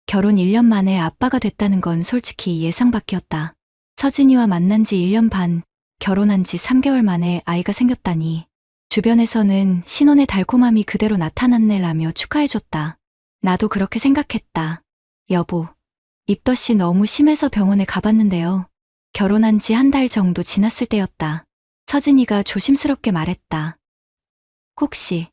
결혼 1년 만에 아빠가 됐다는 건 솔직히 예상 밖이었다. 서진이와 만난 지 1년 반, 결혼한 지 3개월 만에 아이가 생겼다니. 주변에서는 신혼의 달콤함이 그대로 나타났네라며 축하해줬다. 나도 그렇게 생각했다. 여보, 입덧이 너무 심해서 병원에 가봤는데요. 결혼한 지 한 달 정도 지났을 때였다. 서진이가 조심스럽게 말했다. 혹시?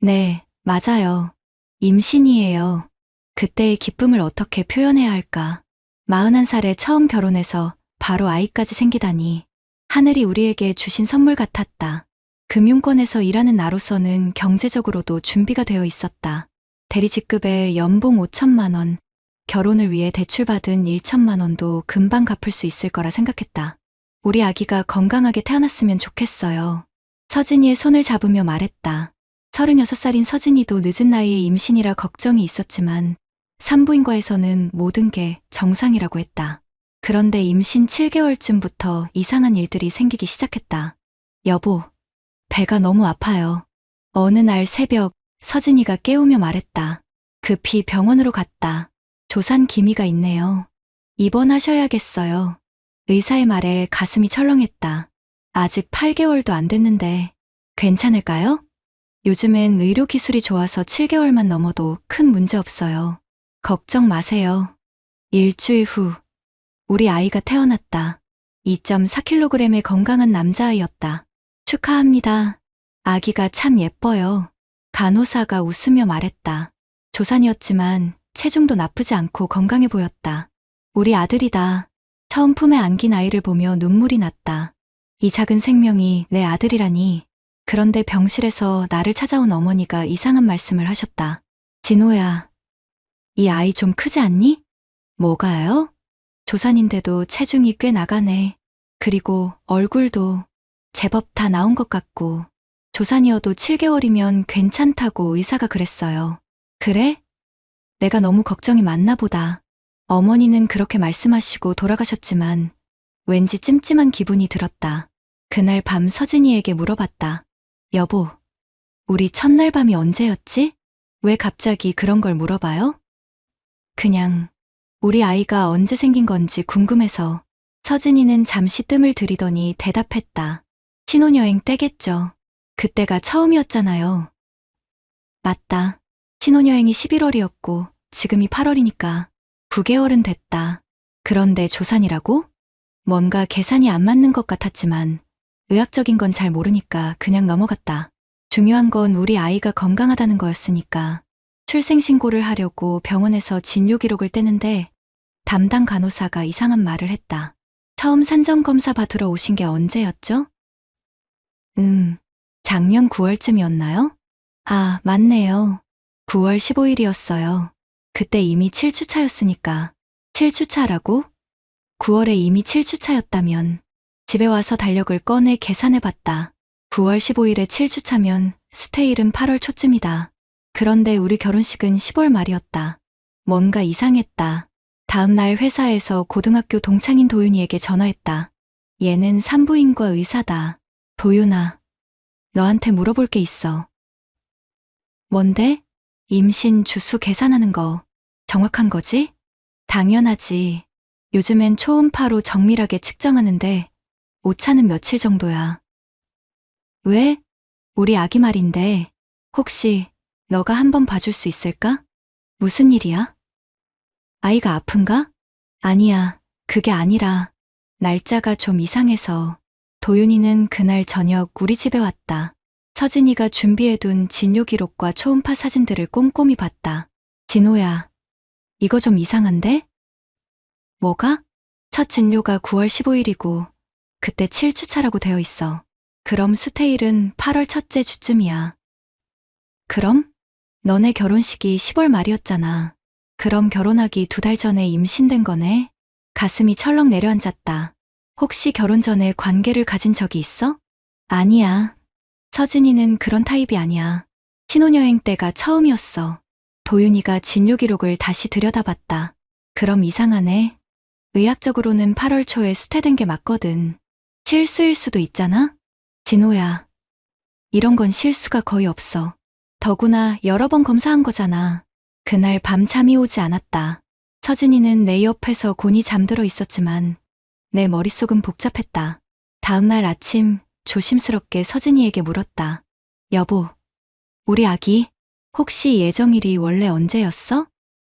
네, 맞아요. 임신이에요. 그때의 기쁨을 어떻게 표현해야 할까? 41살에 처음 결혼해서 바로 아이까지 생기다니. 하늘이 우리에게 주신 선물 같았다. 금융권에서 일하는 나로서는 경제적으로도 준비가 되어 있었다. 대리 직급에 연봉 5천만 원, 결혼을 위해 대출받은 1천만 원도 금방 갚을 수 있을 거라 생각했다. 우리 아기가 건강하게 태어났으면 좋겠어요. 서진이의 손을 잡으며 말했다. 36살인 서진이도 늦은 나이에 임신이라 걱정이 있었지만 산부인과에서는 모든 게 정상이라고 했다. 그런데 임신 7개월쯤부터 이상한 일들이 생기기 시작했다. 여보, 배가 너무 아파요. 어느 날 새벽 서진이가 깨우며 말했다. 급히 병원으로 갔다. 조산 기미가 있네요. 입원하셔야겠어요. 의사의 말에 가슴이 철렁했다. 아직 8개월도 안 됐는데 괜찮을까요? 요즘엔 의료기술이 좋아서 7개월만 넘어도 큰 문제 없어요. 걱정 마세요. 일주일 후 우리 아이가 태어났다. 2.4kg의 건강한 남자아이였다. 축하합니다. 아기가 참 예뻐요. 간호사가 웃으며 말했다. 조산이었지만 체중도 나쁘지 않고 건강해 보였다. 우리 아들이다. 처음 품에 안긴 아이를 보며 눈물이 났다. 이 작은 생명이 내 아들이라니. 그런데 병실에서 나를 찾아온 어머니가 이상한 말씀을 하셨다. 진호야, 이 아이 좀 크지 않니? 뭐가요? 조산인데도 체중이 꽤 나가네. 그리고 얼굴도 제법 다 나온 것 같고. 조산이어도 7개월이면 괜찮다고 의사가 그랬어요. 그래? 내가 너무 걱정이 많나 보다. 어머니는 그렇게 말씀하시고 돌아가셨지만 왠지 찜찜한 기분이 들었다. 그날 밤 서진이에게 물어봤다. 여보, 우리 첫날 밤이 언제였지? 왜 갑자기 그런 걸 물어봐요? 그냥 우리 아이가 언제 생긴 건지 궁금해서. 서진이는 잠시 뜸을 들이더니 대답했다. 신혼여행 때겠죠. 그때가 처음이었잖아요. 맞다. 신혼여행이 11월이었고 지금이 8월이니까 9개월은 됐다. 그런데 조산이라고? 뭔가 계산이 안 맞는 것 같았지만 의학적인 건 잘 모르니까 그냥 넘어갔다. 중요한 건 우리 아이가 건강하다는 거였으니까. 출생신고를 하려고 병원에서 진료 기록을 떼는데 담당 간호사가 이상한 말을 했다. 처음 산정검사 받으러 오신 게 언제였죠? 작년 9월쯤이었나요? 아, 맞네요. 9월 15일이었어요. 그때 이미 7주차였으니까. 7주차라고? 9월에 이미 7주차였다면 집에 와서 달력을 꺼내 계산해봤다. 9월 15일에 7주차면 스테일은 8월 초쯤이다. 그런데 우리 결혼식은 10월 말이었다. 뭔가 이상했다. 다음 날 회사에서 고등학교 동창인 도윤이에게 전화했다. 얘는 산부인과 의사다. 도윤아, 너한테 물어볼 게 있어. 뭔데? 임신 주수 계산하는 거 정확한 거지? 당연하지. 요즘엔 초음파로 정밀하게 측정하는데 오차는 며칠 정도야. 왜? 우리 아기 말인데 혹시 너가 한번 봐줄 수 있을까? 무슨 일이야? 아이가 아픈가? 아니야, 그게 아니라 날짜가 좀 이상해서. 도윤이는 그날 저녁 우리 집에 왔다. 서진이가 준비해둔 진료 기록과 초음파 사진들을 꼼꼼히 봤다. 진호야, 이거 좀 이상한데? 뭐가? 첫 진료가 9월 15일이고 그때 7주차라고 되어 있어. 그럼 수태일은 8월 첫째 주쯤이야. 그럼? 너네 결혼식이 10월 말이었잖아. 그럼 결혼하기 2달 전에 임신된 거네? 가슴이 철렁 내려앉았다. 혹시 결혼 전에 관계를 가진 적이 있어? 아니야. 서진이는 그런 타입이 아니야. 신혼여행 때가 처음이었어. 도윤이가 진료 기록을 다시 들여다봤다. 그럼 이상하네. 의학적으로는 8월 초에 수태된 게 맞거든. 실수일 수도 있잖아? 진호야, 이런 건 실수가 거의 없어. 더구나 여러 번 검사한 거잖아. 그날 밤 잠이 오지 않았다. 서진이는 내 옆에서 곤히 잠들어 있었지만 내 머릿속은 복잡했다. 다음날 아침 조심스럽게 서진이에게 물었다. 여보, 우리 아기 혹시 예정일이 원래 언제였어?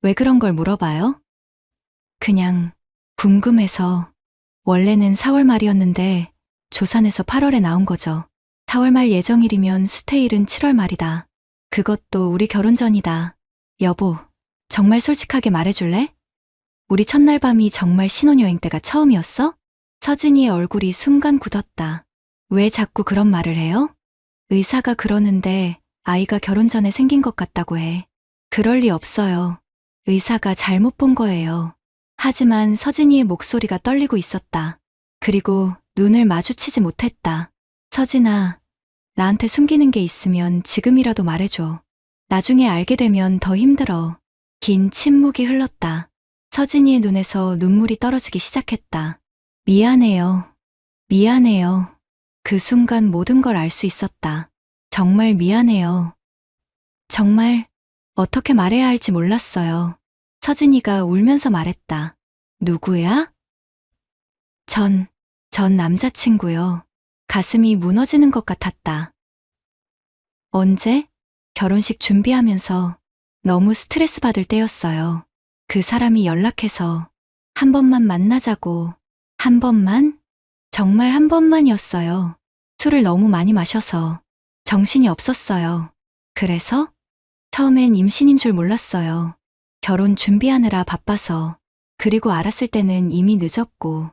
왜 그런 걸 물어봐요? 그냥 궁금해서. 원래는 4월 말이었는데 조산에서 8월에 나온 거죠. 4월 말 예정일이면 수태일은 7월 말이다. 그것도 우리 결혼 전이다. 여보, 정말 솔직하게 말해줄래? 우리 첫날 밤이 정말 신혼여행 때가 처음이었어? 서진이의 얼굴이 순간 굳었다. 왜 자꾸 그런 말을 해요? 의사가 그러는데 아이가 결혼 전에 생긴 것 같다고 해. 그럴 리 없어요. 의사가 잘못 본 거예요. 하지만 서진이의 목소리가 떨리고 있었다. 그리고 눈을 마주치지 못했다. 서진아, 나한테 숨기는 게 있으면 지금이라도 말해줘. 나중에 알게 되면 더 힘들어. 긴 침묵이 흘렀다. 서진이의 눈에서 눈물이 떨어지기 시작했다. 미안해요. 미안해요. 그 순간 모든 걸 알 수 있었다. 정말 미안해요. 정말 어떻게 말해야 할지 몰랐어요. 서진이가 울면서 말했다. 누구야? 전 남자친구요. 가슴이 무너지는 것 같았다. 언제? 결혼식 준비하면서 너무 스트레스 받을 때였어요. 그 사람이 연락해서 한 번만 만나자고. 한 번만? 정말 한 번만이었어요. 술을 너무 많이 마셔서 정신이 없었어요. 그래서 처음엔 임신인 줄 몰랐어요. 결혼 준비하느라 바빠서. 그리고 알았을 때는 이미 늦었고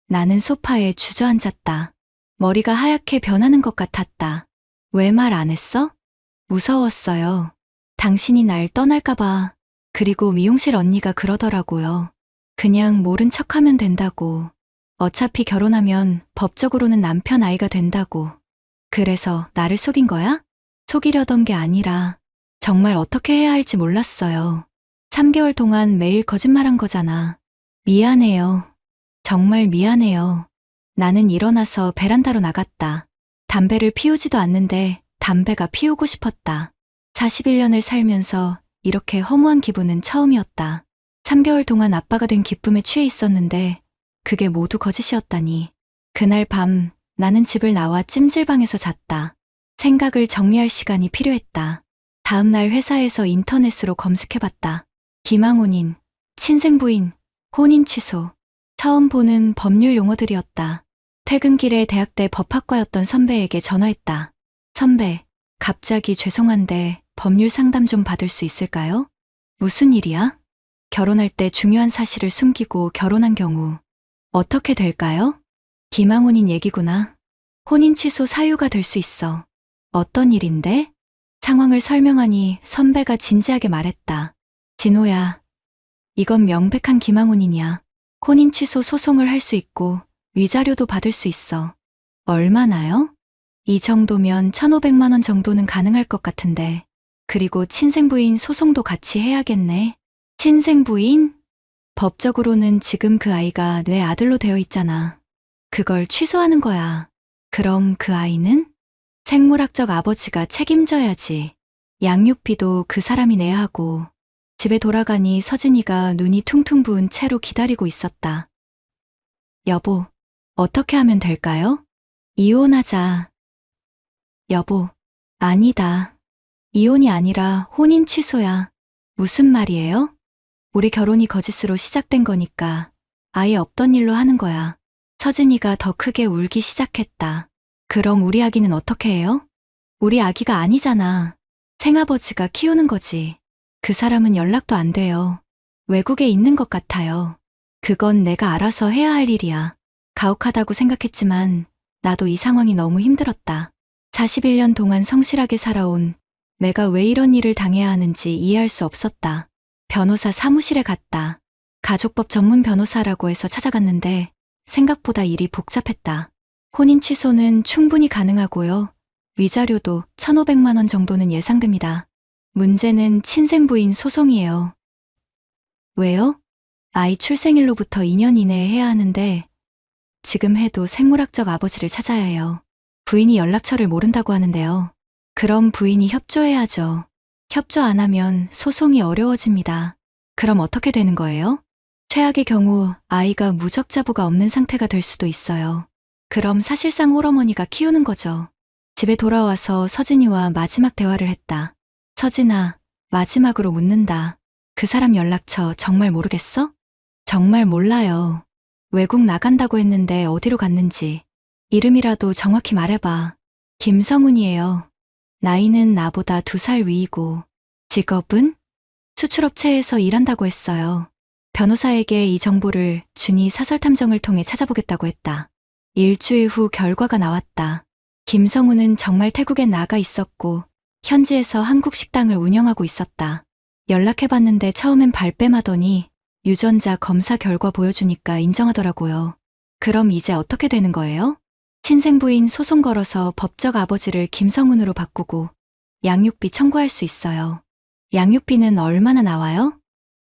나는 소파에 주저앉았다. 머리가 하얗게 변하는 것 같았다. 왜 말 안 했어? 무서웠어요. 당신이 날 떠날까봐. 그리고 미용실 언니가 그러더라고요. 그냥 모른 척하면 된다고. 어차피 결혼하면 법적으로는 남편 아이가 된다고. 그래서 나를 속인 거야? 속이려던 게 아니라 정말 어떻게 해야 할지 몰랐어요. 3개월 동안 매일 거짓말한 거잖아. 미안해요. 정말 미안해요. 나는 일어나서 베란다로 나갔다. 담배를 피우지도 않는데 담배가 피우고 싶었다. 41년을 살면서 이렇게 허무한 기분은 처음이었다. 3개월 동안 아빠가 된 기쁨에 취해 있었는데 그게 모두 거짓이었다니. 그날 밤 나는 집을 나와 찜질방에서 잤다. 생각을 정리할 시간이 필요했다. 다음날 회사에서 인터넷으로 검색해봤다. 기망혼인, 친생부인, 혼인 취소. 처음 보는 법률 용어들이었다. 퇴근길에 대학때 법학과였던 선배에게 전화했다. 선배, 갑자기 죄송한데 법률 상담 좀 받을 수 있을까요? 무슨 일이야? 결혼할 때 중요한 사실을 숨기고 결혼한 경우 어떻게 될까요? 기망혼인 얘기구나. 혼인 취소 사유가 될 수 있어. 어떤 일인데? 상황을 설명하니 선배가 진지하게 말했다. 진호야, 이건 명백한 기망혼인이야. 혼인 취소 소송을 할 수 있고 위자료도 받을 수 있어. 얼마나요? 이 정도면 1,500만 원 정도는 가능할 것 같은데. 그리고 친생부인 소송도 같이 해야겠네. 친생부인? 법적으로는 지금 그 아이가 내 아들로 되어 있잖아. 그걸 취소하는 거야. 그럼 그 아이는? 생물학적 아버지가 책임져야지. 양육비도 그 사람이 내야 하고. 집에 돌아가니 서진이가 눈이 퉁퉁 부은 채로 기다리고 있었다. 여보, 어떻게 하면 될까요? 이혼하자. 여보, 아니다. 이혼이 아니라 혼인 취소야. 무슨 말이에요? 우리 결혼이 거짓으로 시작된 거니까 아예 없던 일로 하는 거야. 서진이가 더 크게 울기 시작했다. 그럼 우리 아기는 어떻게 해요? 우리 아기가 아니잖아. 생아버지가 키우는 거지. 그 사람은 연락도 안 돼요. 외국에 있는 것 같아요. 그건 내가 알아서 해야 할 일이야. 가혹하다고 생각했지만 나도 이 상황이 너무 힘들었다. 41년 동안 성실하게 살아온 내가 왜 이런 일을 당해야 하는지 이해할 수 없었다. 변호사 사무실에 갔다. 가족법 전문 변호사라고 해서 찾아갔는데 생각보다 일이 복잡했다. 혼인 취소는 충분히 가능하고요. 위자료도 1,500만 원 정도는 예상됩니다. 문제는 친생부인 소송이에요. 왜요? 아이 출생일로부터 2년 이내에 해야 하는데 지금 해도 생물학적 아버지를 찾아야 해요. 부인이 연락처를 모른다고 하는데요. 그럼 부인이 협조해야죠. 협조 안 하면 소송이 어려워집니다. 그럼 어떻게 되는 거예요? 최악의 경우 아이가 무적자부가 없는 상태가 될 수도 있어요. 그럼 사실상 홀어머니가 키우는 거죠. 집에 돌아와서 서진이와 마지막 대화를 했다. 서진아, 마지막으로 묻는다. 그 사람 연락처 정말 모르겠어? 정말 몰라요. 외국 나간다고 했는데 어디로 갔는지. 이름이라도 정확히 말해봐. 김성훈이에요. 나이는 나보다 2살 위이고. 직업은? 수출업체에서 일한다고 했어요. 변호사에게 이 정보를 준이 사설탐정을 통해 찾아보겠다고 했다. 일주일 후 결과가 나왔다. 김성훈은 정말 태국에 나가 있었고 현지에서 한국 식당을 운영하고 있었다. 연락해봤는데 처음엔 발뺌하더니 유전자 검사 결과 보여주니까 인정하더라고요. 그럼 이제 어떻게 되는 거예요? 친생부인 소송 걸어서 법적 아버지를 김성훈으로 바꾸고 양육비 청구할 수 있어요. 양육비는 얼마나 나와요?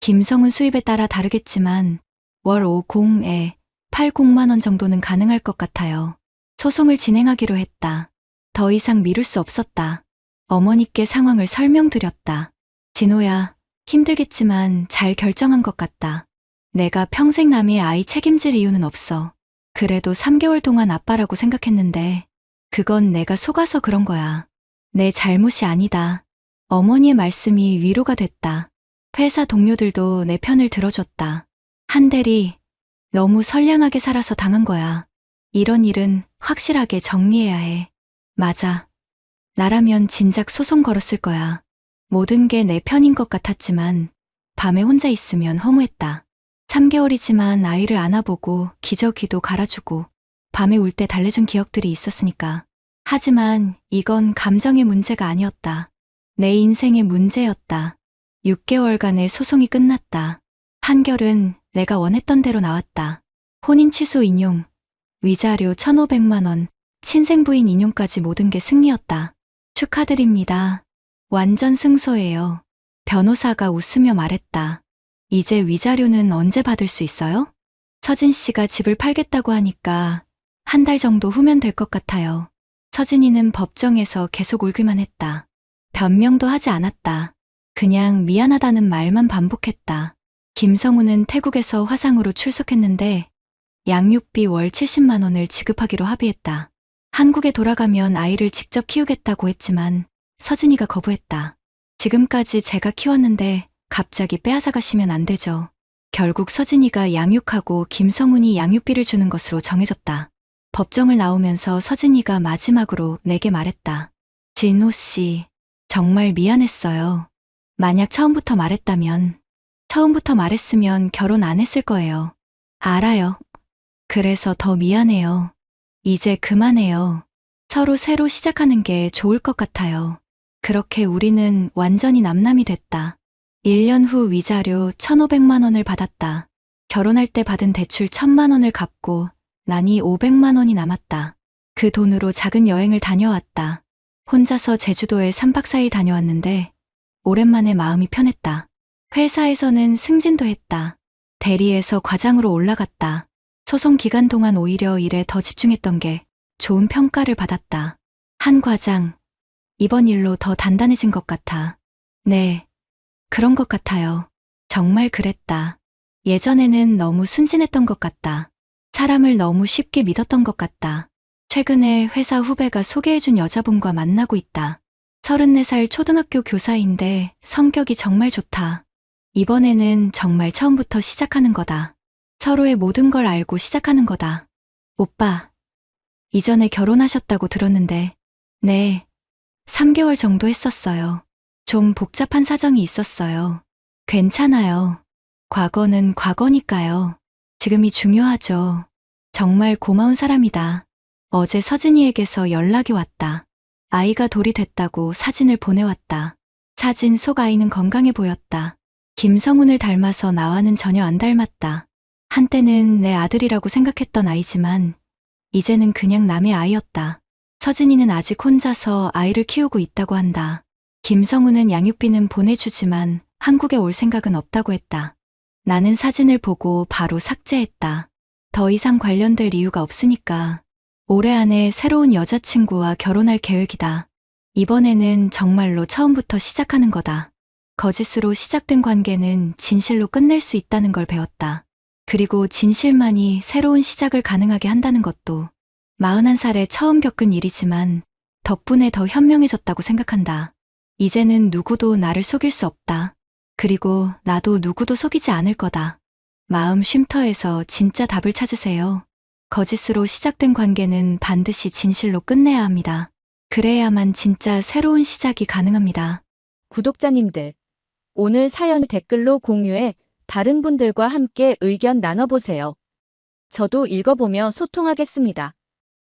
김성훈 수입에 따라 다르겠지만 월 50에 80만 원 정도는 가능할 것 같아요. 소송을 진행하기로 했다. 더 이상 미룰 수 없었다. 어머니께 상황을 설명드렸다. 진호야, 힘들겠지만 잘 결정한 것 같다. 내가 평생 남의 아이 책임질 이유는 없어. 그래도 3개월 동안 아빠라고 생각했는데 그건 내가 속아서 그런 거야. 내 잘못이 아니다. 어머니의 말씀이 위로가 됐다. 회사 동료들도 내 편을 들어줬다. 한대리, 너무 선량하게 살아서 당한 거야. 이런 일은 확실하게 정리해야 해. 맞아. 나라면 진작 소송 걸었을 거야. 모든 게 내 편인 것 같았지만 밤에 혼자 있으면 허무했다. 3개월이지만 아이를 안아보고 기저귀도 갈아주고 밤에 울 때 달래준 기억들이 있었으니까. 하지만 이건 감정의 문제가 아니었다. 내 인생의 문제였다. 6개월간의 소송이 끝났다. 판결은 내가 원했던 대로 나왔다. 혼인 취소 인용, 위자료 1,500만 원, 친생부인 인용까지 모든 게 승리였다. 축하드립니다. 완전 승소예요. 변호사가 웃으며 말했다. 이제 위자료는 언제 받을 수 있어요? 서진 씨가 집을 팔겠다고 하니까 1달 정도 후면 될 것 같아요. 서진이는 법정에서 계속 울기만 했다. 변명도 하지 않았다. 그냥 미안하다는 말만 반복했다. 김성훈은 태국에서 화상으로 출석했는데 양육비 월 70만 원을 지급하기로 합의했다. 한국에 돌아가면 아이를 직접 키우겠다고 했지만 서진이가 거부했다. 지금까지 제가 키웠는데 갑자기 빼앗아 가시면 안 되죠. 결국 서진이가 양육하고 김성훈이 양육비를 주는 것으로 정해졌다. 법정을 나오면서 서진이가 마지막으로 내게 말했다. 진호 씨, 정말 미안했어요. 만약 처음부터 말했으면 결혼 안 했을 거예요. 알아요. 그래서 더 미안해요. 이제 그만해요. 서로 새로 시작하는 게 좋을 것 같아요. 그렇게 우리는 완전히 남남이 됐다. 1년 후 위자료 1,500만 원을 받았다. 결혼할 때 받은 대출 1,000만 원을 갚고 나니 500만 원이 남았다. 그 돈으로 작은 여행을 다녀왔다. 혼자서 제주도에 3박 4일 다녀왔는데 오랜만에 마음이 편했다. 회사에서는 승진도 했다. 대리에서 과장으로 올라갔다. 소송 기간 동안 오히려 일에 더 집중했던 게 좋은 평가를 받았다. 한 과장, 이번 일로 더 단단해진 것 같아. 네, 그런 것 같아요. 정말 그랬다. 예전에는 너무 순진했던 것 같다. 사람을 너무 쉽게 믿었던 것 같다. 최근에 회사 후배가 소개해준 여자분과 만나고 있다. 34살 초등학교 교사인데 성격이 정말 좋다. 이번에는 정말 처음부터 시작하는 거다. 서로의 모든 걸 알고 시작하는 거다. 오빠, 이전에 결혼하셨다고 들었는데, 네, 3개월 정도 했었어요. 좀 복잡한 사정이 있었어요. 괜찮아요. 과거는 과거니까요. 지금이 중요하죠. 정말 고마운 사람이다. 어제 서진이에게서 연락이 왔다. 아이가 돌이 됐다고 사진을 보내왔다. 사진 속 아이는 건강해 보였다. 김성훈을 닮아서 나와는 전혀 안 닮았다. 한때는 내 아들이라고 생각했던 아이지만 이제는 그냥 남의 아이였다. 서진이는 아직 혼자서 아이를 키우고 있다고 한다. 김성훈은 양육비는 보내주지만 한국에 올 생각은 없다고 했다. 나는 사진을 보고 바로 삭제했다. 더 이상 관련될 이유가 없으니까. 올해 안에 새로운 여자친구와 결혼할 계획이다. 이번에는 정말로 처음부터 시작하는 거다. 거짓으로 시작된 관계는 진실로 끝낼 수 있다는 걸 배웠다. 그리고 진실만이 새로운 시작을 가능하게 한다는 것도 41살에 처음 겪은 일이지만 덕분에 더 현명해졌다고 생각한다. 이제는 누구도 나를 속일 수 없다. 그리고 나도 누구도 속이지 않을 거다. 마음 쉼터에서 진짜 답을 찾으세요. 거짓으로 시작된 관계는 반드시 진실로 끝내야 합니다. 그래야만 진짜 새로운 시작이 가능합니다. 구독자님들, 오늘 사연 댓글로 공유해 다른 분들과 함께 의견 나눠보세요. 저도 읽어보며 소통하겠습니다.